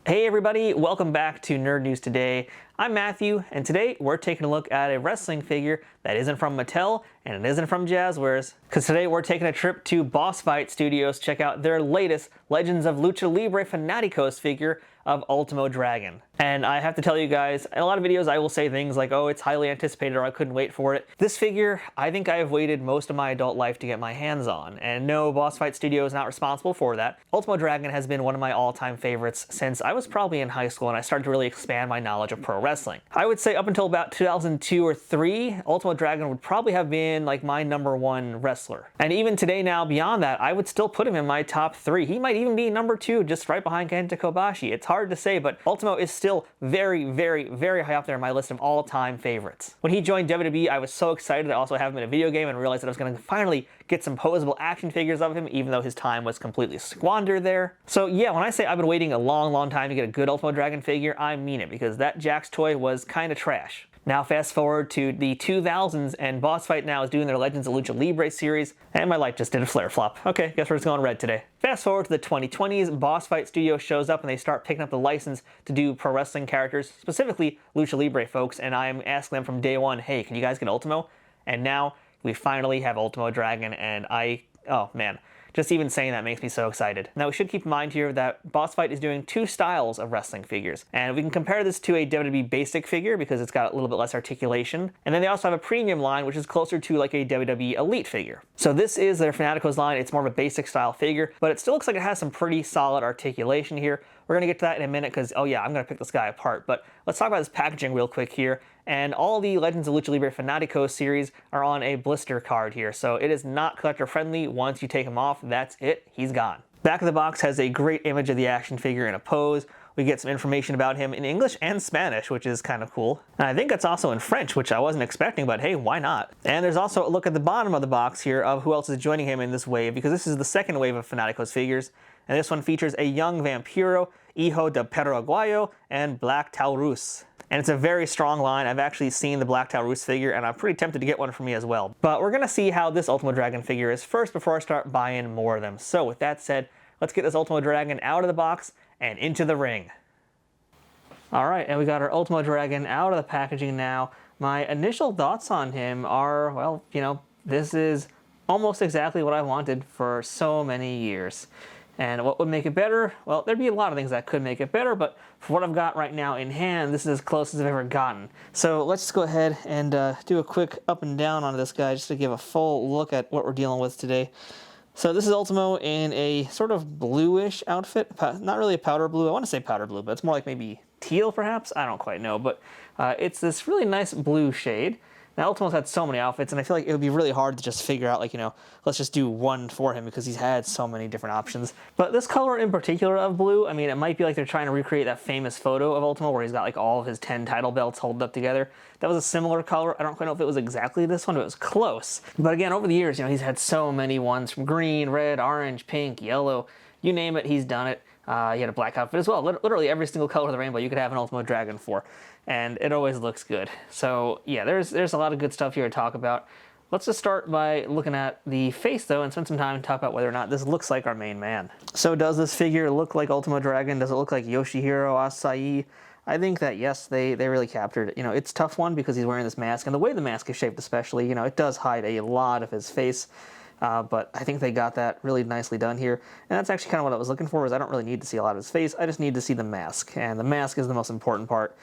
Hey everybody, welcome back to Nerd News Today. I'm Matthew, and today we're taking a look at a wrestling figure that isn't from Mattel and it isn't from Jazzwares. Because today we're taking a trip to Boss Fight Studios to check out their latest Legends of Lucha Libre Fanaticos figure of Ultimo Dragon. And I have to tell you guys, in a lot of videos I will say things like, oh, it's highly anticipated or I couldn't wait for it. This figure, I think I have waited most of my adult life to get my hands on. And no, Boss Fight Studio is not responsible for that. Ultimo Dragon has been one of my all-time favorites since I was probably in high school and I started to really expand my knowledge of pro wrestling. I would say up until about 2002 or 3, Ultimo Dragon would probably have been like my #1 wrestler. And even today now, beyond that, I would still put him in my top 3. He might even be number 2, just right behind Kenta Kobashi. It's hard to say, but Ultimo is still very, very, very high up there in my list of all-time favorites. When he joined WWE, I was so excited to also have him in a video game and realized that I was going to finally get some posable action figures of him, even though his time was completely squandered there. So yeah, when I say I've been waiting a long, long time to get a good Ultimo Dragon figure, I mean it, because that Jax toy was kind of trash. Now fast forward to the 2000s, and Boss Fight now is doing their Legends of Lucha Libre series, and my light just did a flare flop. Okay, guess we're just going red today. Fast forward to the 2020s, Boss Fight Studio shows up and they start picking up the license to do pro wrestling characters, specifically Lucha Libre folks, and I'm asking them from day one, hey, can you guys get Ultimo? And now we finally have Ultimo Dragon, and oh man, just even saying that makes me so excited. Now we should keep in mind here that Boss Fight is doing 2 styles of wrestling figures, and we can compare this to a WWE basic figure because it's got a little bit less articulation, and then they also have a premium line which is closer to like a WWE Elite figure. So this is their Fanaticos line. It's more of a basic style figure, but it still looks like it has some pretty solid articulation here. We're going to get to that in a minute because, oh yeah, I'm going to pick this guy apart, but let's talk about this packaging real quick here. And all the Legends of Lucha Libre Fanaticos series are on a blister card here, so it is not collector friendly. Once you take him off, that's it, he's gone. Back of the box has a great image of the action figure in a pose. We get some information about him in English and Spanish, which is kind of cool. And I think it's also in French, which I wasn't expecting, but hey, why not? And there's also a look at the bottom of the box here of who else is joining him in this wave, because this is the second wave of Fanaticos figures. And this one features a young Vampiro, Hijo de Perro Aguayo, and Black Taurus. And it's a very strong line. I've actually seen the Black Taurus figure, and I'm pretty tempted to get one for me as well. But we're going to see how this Ultimo Dragon figure is first before I start buying more of them. So with that said, let's get this Ultimo Dragon out of the box and into the ring. Alright, and we got our Ultimo Dragon out of the packaging now. My initial thoughts on him are, well, you know, this is almost exactly what I wanted for so many years. And what would make it better? Well, there'd be a lot of things that could make it better, but for what I've got right now in hand, this is as close as I've ever gotten. So let's just go ahead and do a quick up and down on this guy just to give a full look at what we're dealing with today. So this is Ultimo in a sort of bluish outfit. Not really a powder blue. I want to say powder blue, but it's more like maybe teal perhaps? I don't quite know, but it's this really nice blue shade. Now, Ultimo's had so many outfits, and I feel like it would be really hard to just figure out, like, you know, let's just do one for him because he's had so many different options. But this color in particular of blue, I mean, it might be like they're trying to recreate that famous photo of Ultimo where he's got, like, all of his 10 title belts holding up together. That was a similar color. I don't quite know if it was exactly this one, but it was close. But again, over the years, you know, he's had so many ones from green, red, orange, pink, yellow, you name it, he's done it. He had a black outfit as well. Literally every single color of the rainbow you could have an Ultimo Dragon for, and it always looks good. So yeah, there's a lot of good stuff here to talk about. Let's just start by looking at the face though and spend some time to talk about whether or not this looks like our main man. So does this figure look like Ultimo Dragon? Does it look like Yoshihiro Asai? I think that yes, they really captured it. You know, it's a tough one because he's wearing this mask, and the way the mask is shaped especially, you know, it does hide a lot of his face. But I think they got that really nicely done here. And that's actually kind of what I was looking for, is I don't really need to see a lot of his face. I just need to see the mask. And the mask is the most important part.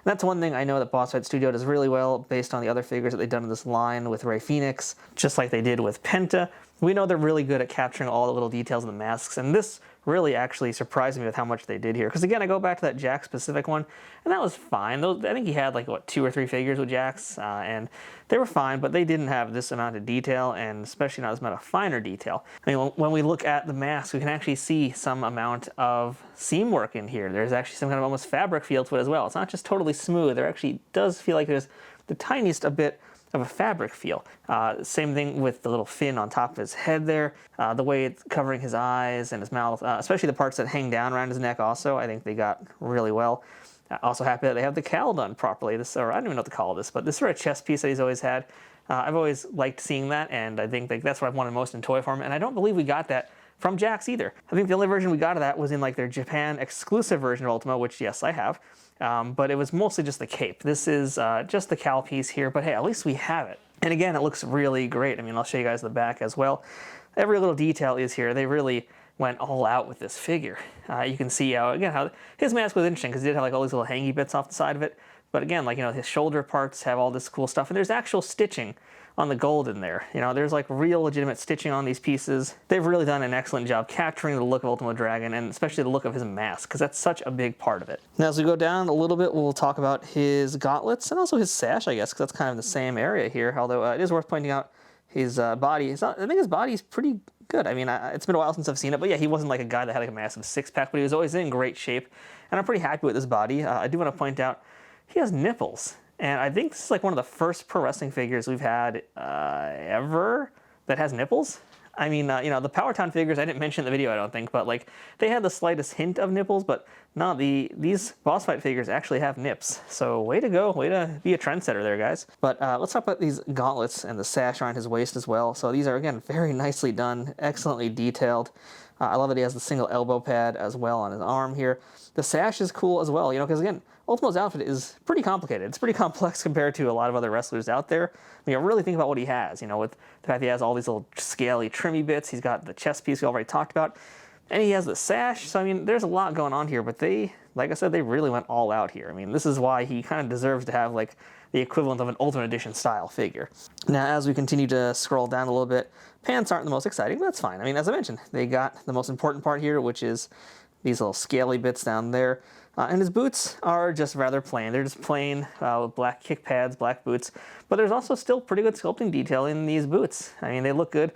And that's one thing I know that Boss Fight Studio does really well based on the other figures that they've done in this line with Rey Fenix, just like they did with Penta. We know they're really good at capturing all the little details of the masks, and this really actually surprised me with how much they did here. Because again, I go back to that Jax specific one, and that was fine. I think he had like, what, 2 or 3 figures with Jax, and they were fine, but they didn't have this amount of detail, and especially not this amount of finer detail. I mean, when we look at the mask, we can actually see some amount of seam work in here. There's actually some kind of almost fabric feel to it as well. It's not just totally smooth. There actually does feel like there's the tiniest a bit of a fabric feel. Same thing with the little fin on top of his head there. The way it's covering his eyes and his mouth, especially the parts that hang down around his neck also, I think they got really well. Also happy that they have the cowl done properly. Or I don't even know what to call this, but this sort of chest piece that he's always had. I've always liked seeing that, and I think that's what I've wanted most in toy form, and I don't believe we got that from Jakks either. I think the only version we got of that was in like their Japan exclusive version of Ultimo, which yes, I have. But it was mostly just the cape. This is just the cowl piece here, but hey, at least we have it. And again, it looks really great. I mean, I'll show you guys the back as well. Every little detail is here. They really went all out with this figure. You can see how, again, how his mask was interesting because he did have like all these little hangy bits off the side of it. But again, like, you know, his shoulder parts have all this cool stuff, and there's actual stitching on the gold in there. You know, there's like real legitimate stitching on these pieces. They've really done an excellent job capturing the look of Ultimo Dragon, and especially the look of his mask, because that's such a big part of it. Now, as we go down a little bit, we'll talk about his gauntlets and also his sash, I guess, because that's kind of in the same area here, although it is worth pointing out his body. I think his body is pretty good. I mean, it's been a while since I've seen it, but yeah, he wasn't like a guy that had like a massive six-pack, but he was always in great shape, and I'm pretty happy with his body. I do want to point out he has nipples, and I think this is like one of the first pro wrestling figures we've had ever that has nipples. I mean, you know, the Powertown figures, I didn't mention in the video, I don't think, but like they had the slightest hint of nipples, but no, these boss fight figures actually have nips. So way to go, way to be a trendsetter there, guys. But let's talk about these gauntlets and the sash around his waist as well. So these are, again, very nicely done, excellently detailed. I love that he has the single elbow pad as well on his arm here. The sash is cool as well, you know, because again, Ultimo's outfit is pretty complicated. It's pretty complex compared to a lot of other wrestlers out there. I mean, really think about what he has, you know, with the fact he has all these little scaly, trimmy bits. He's got the chest piece we already talked about, and he has the sash. So, I mean, there's a lot going on here, but they, like I said, they really went all out here. I mean, this is why he kind of deserves to have, like, the equivalent of an Ultimate Edition style figure. Now, as we continue to scroll down a little bit, pants aren't the most exciting, but that's fine. I mean, as I mentioned, they got the most important part here, which is these little scaly bits down there. And his boots are just rather plain. They're just plain with black kick pads, black boots. But there's also still pretty good sculpting detail in these boots. I mean, they look good.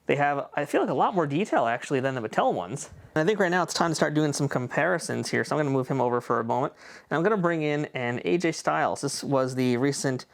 They have, I feel like, a lot more detail, actually, than the Mattel ones. And I think right now it's time to start doing some comparisons here. So I'm going to move him over for a moment. And I'm going to bring in an AJ Styles. This was the recent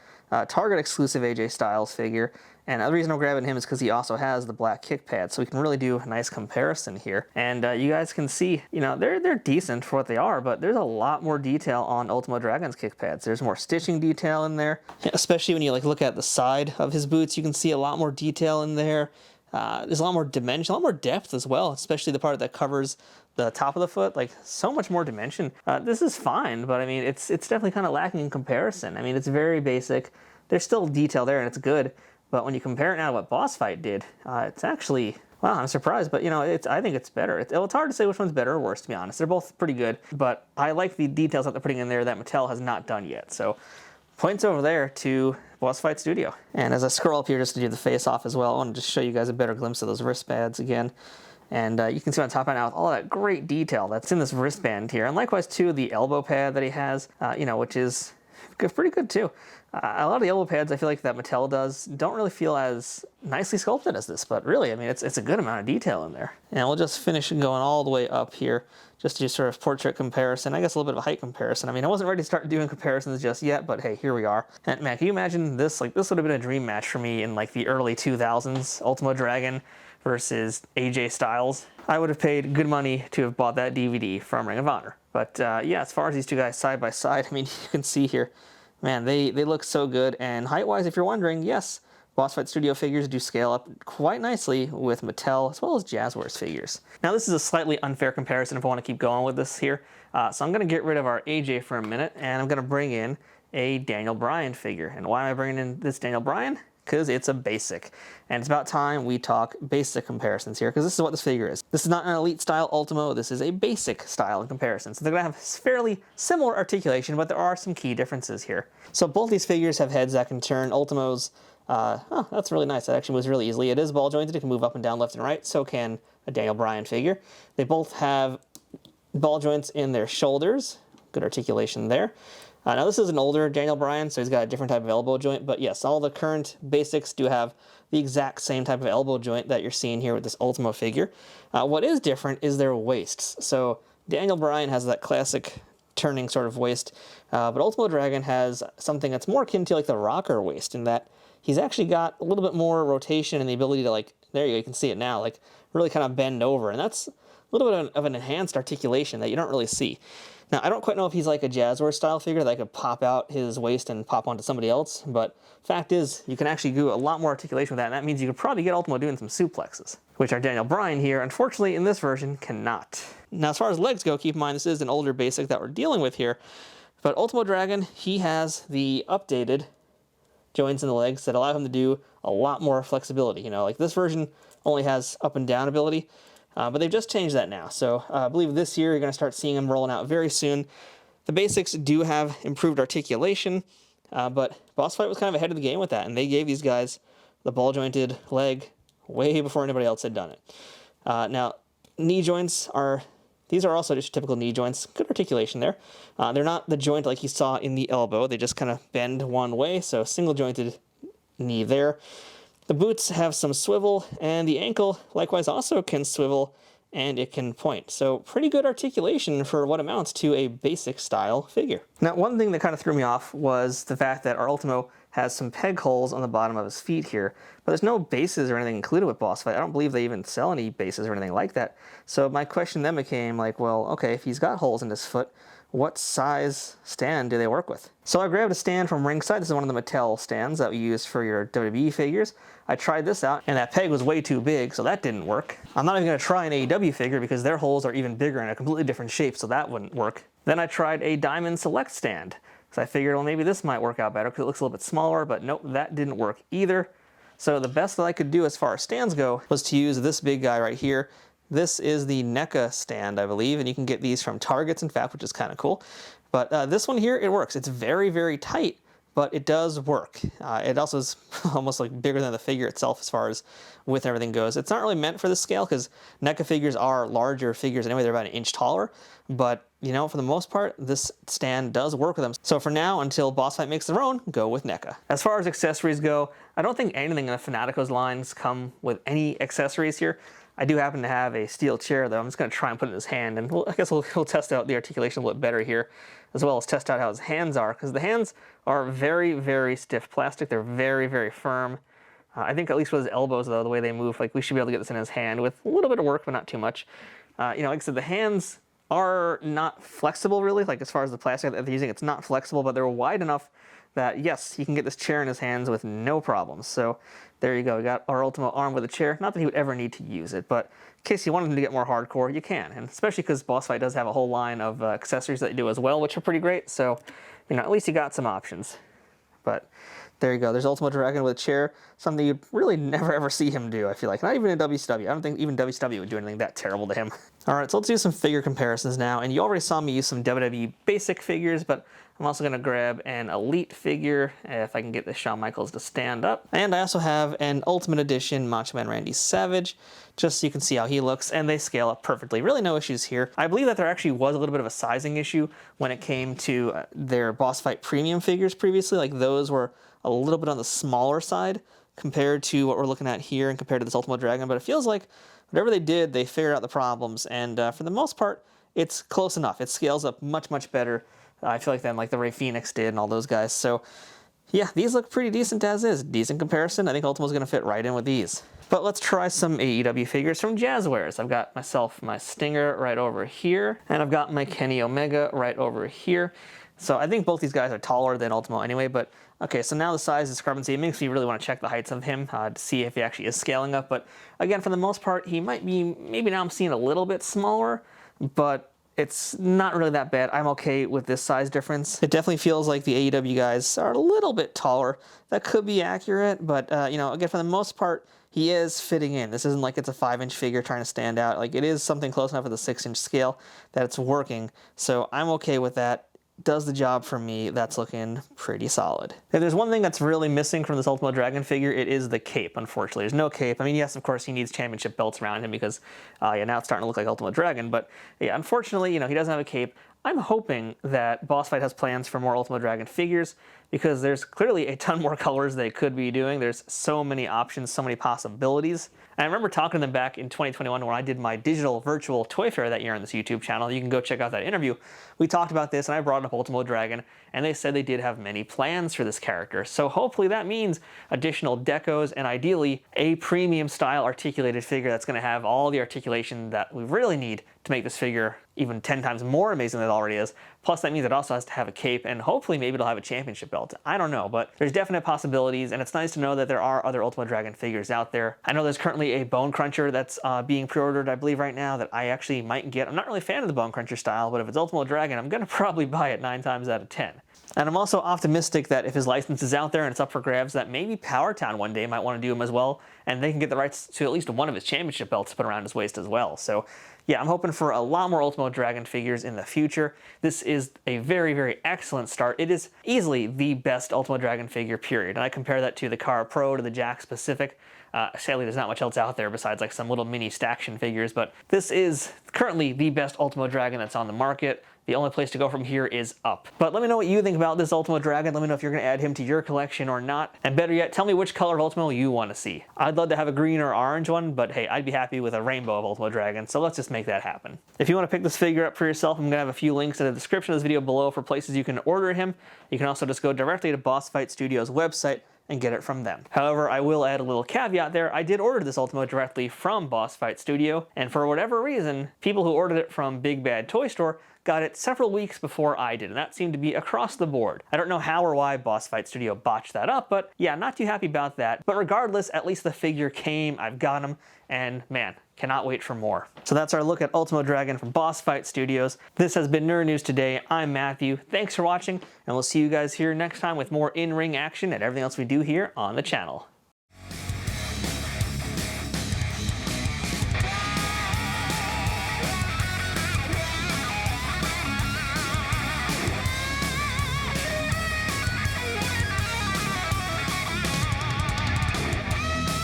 Target exclusive AJ Styles figure. And the reason I'm grabbing him is because he also has the black kick pad, so we can really do a nice comparison here. And you guys can see, you know, they're decent for what they are, but there's a lot more detail on Ultimo Dragon's kick pads. There's more stitching detail in there, especially when you like look at the side of his boots. You can see a lot more detail in there. There's a lot more dimension, a lot more depth as well, especially the part that covers the top of the foot. Like, so much more dimension. This is fine, but I mean, it's definitely kind of lacking in comparison. I mean, it's very basic. There's still detail there, and it's good. But when you compare it now to what Boss Fight did, it's actually, wow, I'm surprised. But, you know, I think it's better. It's hard to say which one's better or worse, to be honest. They're both pretty good. But I like the details that they're putting in there that Mattel has not done yet. So points over there to Boss Fight Studio. And as I scroll up here just to do the face off as well, I want to just show you guys a better glimpse of those wristbands again. And you can see on top right now with all that great detail that's in this wristband here. And likewise, too, the elbow pad that he has, you know, which is pretty good, too. A lot of the elbow pads I feel like that Mattel does don't really feel as nicely sculpted as this, but really, I mean, it's a good amount of detail in there. And we'll just finish going all the way up here, just to do sort of portrait comparison, I guess a little bit of a height comparison. I mean, I wasn't ready to start doing comparisons just yet, but hey, here we are. And man, can you imagine this? Like, this would have been a dream match for me in like the early 2000s, Ultimo Dragon versus AJ Styles. I would have paid good money to have bought that DVD from Ring of Honor. But yeah, as far as these two guys side by side, I mean, you can see here, man, they look so good. And height-wise, if you're wondering, yes, Boss Fight Studio figures do scale up quite nicely with Mattel as well as Jazzwares figures. Now, this is a slightly unfair comparison if I want to keep going with this here. So I'm going to get rid of our AJ for a minute, and I'm going to bring in a Daniel Bryan figure. And why am I bringing in this Daniel Bryan? Because it's a basic. And it's about time we talk basic comparisons here, because this is what this figure is. This is not an elite style Ultimo, this is a basic style in comparison. So they're gonna have fairly similar articulation, but there are some key differences here. So both these figures have heads that can turn. Ultimo's, oh, that's really nice. That actually moves really easily. It is ball jointed, it can move up and down, left and right, so can a Daniel Bryan figure. They both have ball joints in their shoulders, good articulation there. Now, this is an older Daniel Bryan, so he's got a different type of elbow joint, but yes, all the current basics do have the exact same type of elbow joint that you're seeing here with this Ultimo figure. What is different is their waists. So Daniel Bryan has that classic turning sort of waist, but Ultimo Dragon has something that's more akin to like the rocker waist, in that he's actually got a little bit more rotation and the ability to, like, there you go, you can see it now, like really kind of bend over, and that's a little bit of an enhanced articulation that you don't really see. Now, I don't quite know if he's like a Jazzware style figure that could pop out his waist and pop onto somebody else, but fact is, you can actually do a lot more articulation with that, and that means you could probably get Ultimo doing some suplexes, which our Daniel Bryan here, unfortunately, in this version, cannot. Now, as far as legs go, keep in mind this is an older basic that we're dealing with here, but Ultimo Dragon, he has the updated joints in the legs that allow him to do a lot more flexibility. You know, like this version only has up and down ability, but they've just changed that now. So I believe this year you're going to start seeing them rolling out very soon. The basics do have improved articulation, but Boss Fight was kind of ahead of the game with that, and they gave these guys the ball-jointed leg way before anybody else had done it. Now, knee joints are... These are also just typical knee joints. Good articulation there. They're not the joint like you saw in the elbow. They just kind of bend one way, so single jointed knee there. The boots have some swivel, and the ankle likewise also can swivel, and it can point. So pretty good articulation for what amounts to a basic style figure. Now, one thing that kind of threw me off was the fact that our Ultimo has some peg holes on the bottom of his feet here, but there's no bases or anything included with Boss Fight. I don't believe they even sell any bases or anything like that. So my question then became like, well, okay, if he's got holes in his foot, what size stand do they work with? So I grabbed a stand from Ringside. This is one of the Mattel stands that we use for your WWE figures. I tried this out, and that peg was way too big, so that didn't work. I'm not even going to try an AEW figure because their holes are even bigger and a completely different shape, so that wouldn't work. Then I tried a Diamond Select stand. So I figured, well, maybe this might work out better because it looks a little bit smaller, but nope, that didn't work either. So the best that I could do as far as stands go was to use this big guy right here. This is the NECA stand, I believe, and you can get these from Targets, in fact, which is kind of cool. But this one here, it works. It's very, very tight, but it does work. It also is almost like bigger than the figure itself as far as width and everything goes. It's not really meant for this scale because NECA figures are larger figures anyway. They're about an inch taller, but you know, for the most part, this stand does work with them. So for now, until Boss Fight makes their own, go with NECA. As far as accessories go, I don't think anything in the Fanatico's lines come with any accessories here. I do happen to have a steel chair, though. I'm just going to try and put it in his hand, and I guess we'll test out the articulation a little bit better here, as well as test out how his hands are, because the hands are very, very stiff plastic. They're very, very firm. I think at least with his elbows, though, the way they move, like we should be able to get this in his hand with a little bit of work, but not too much. You know, like I said, the hands are not flexible, really. Like as far as the plastic that they're using, it's not flexible, but they're wide enough that, yes, he can get this chair in his hands with no problems. So there you go. We got our Ultimo armed with a chair. Not that he would ever need to use it, but in case you wanted him to get more hardcore, you can. And especially because Boss Fight does have a whole line of accessories that they do as well, which are pretty great. So, you know, at least you got some options. But there you go. There's Ultimo Dragon with a chair, something you'd really never ever see him do, I feel like. Not even in WCW. I don't think even WCW would do anything that terrible to him. All right, so let's do some figure comparisons now. And you already saw me use some WWE basic figures, but I'm also going to grab an Elite figure, if I can get this Shawn Michaels to stand up. And I also have an Ultimate Edition Macho Man Randy Savage, just so you can see how he looks, and they scale up perfectly. Really no issues here. I believe that there actually was a little bit of a sizing issue when it came to their Boss Fight Premium figures previously. Like those were a little bit on the smaller side compared to what we're looking at here and compared to this Ultimo Dragon, but it feels like whatever they did, they figured out the problems, and for the most part, it's close enough. It scales up much, much better, I feel like, than like the Rey Fenix did and all those guys. So yeah, these look pretty decent as is. Decent comparison. I think Ultimo's going to fit right in with these. But let's try some AEW figures from Jazzwares. I've got myself my Stinger right over here, and I've got my Kenny Omega right over here. So I think both these guys are taller than Ultimo anyway, but okay, so now the size discrepancy, it makes me really want to check the heights of him to see if he actually is scaling up. But again, for the most part, he might be, maybe now I'm seeing a little bit smaller, but it's not really that bad. I'm okay with this size difference. It definitely feels like the AEW guys are a little bit taller. That could be accurate, but you know, again, for the most part, he is fitting in. This isn't like it's a 5-inch figure trying to stand out. Like it is something close enough with a 6-inch scale that it's working. So I'm okay with that. Does the job for me. That's looking pretty solid. If there's one thing that's really missing from this Ultimo Dragon figure, it is the cape, unfortunately. There's no cape. I mean, yes, of course, he needs championship belts around him because, yeah, now it's starting to look like Ultimo Dragon, but yeah, unfortunately, you know, he doesn't have a cape. I'm hoping that Boss Fight has plans for more Ultimo Dragon figures because there's clearly a ton more colors they could be doing. There's so many options, so many possibilities. And I remember talking to them back in 2021 when I did my digital virtual toy fair that year on this YouTube channel. You can go check out that interview. We talked about this and I brought up Ultimo Dragon and they said they did have many plans for this character. So hopefully that means additional decos and ideally a premium style articulated figure that's going to have all the articulation that we really need to make this figure even 10 times more amazing than it already is. Plus, that means it also has to have a cape, and hopefully maybe it'll have a championship belt. I don't know, but there's definite possibilities, and it's nice to know that there are other Ultimo Dragon figures out there. I know there's currently a Bone Cruncher that's being pre-ordered, I believe, right now, that I actually might get. I'm not really a fan of the Bone Cruncher style, but if it's Ultimo Dragon, I'm going to probably buy it 9 times out of 10. And I'm also optimistic that if his license is out there and it's up for grabs, that maybe Powertown one day might want to do him as well, and they can get the rights to at least one of his championship belts put around his waist as well. So yeah, I'm hoping for a lot more Ultimo Dragon figures in the future. This is a very, very excellent start. It is easily the best Ultimo Dragon figure, period. And I compare that to the Kara Pro, to the Jack Specific. Sadly, there's not much else out there besides like some little mini Staction figures, but this is currently the best Ultimo Dragon that's on the market. The only place to go from here is up. But let me know what you think about this Ultimo Dragon. Let me know if you're going to add him to your collection or not. And better yet, tell me which color of Ultimo you want to see. I'd love to have a green or orange one, but hey, I'd be happy with a rainbow of Ultimo Dragon, so let's just make that happen. If you want to pick this figure up for yourself, I'm going to have a few links in the description of this video below for places you can order him. You can also just go directly to Boss Fight Studios' website and get it from them. However, I will add a little caveat there. I did order this Ultimo directly from Boss Fight Studio, and for whatever reason, people who ordered it from Big Bad Toy Store got it several weeks before I did, and that seemed to be across the board. I don't know how or why Boss Fight Studio botched that up, but yeah, not too happy about that. But regardless, at least the figure came, I've got him, and man, cannot wait for more. So that's our look at Ultimo Dragon from Boss Fight Studios. This has been Nerd News Today. I'm Matthew. Thanks for watching, and we'll see you guys here next time with more in-ring action and everything else we do here on the channel.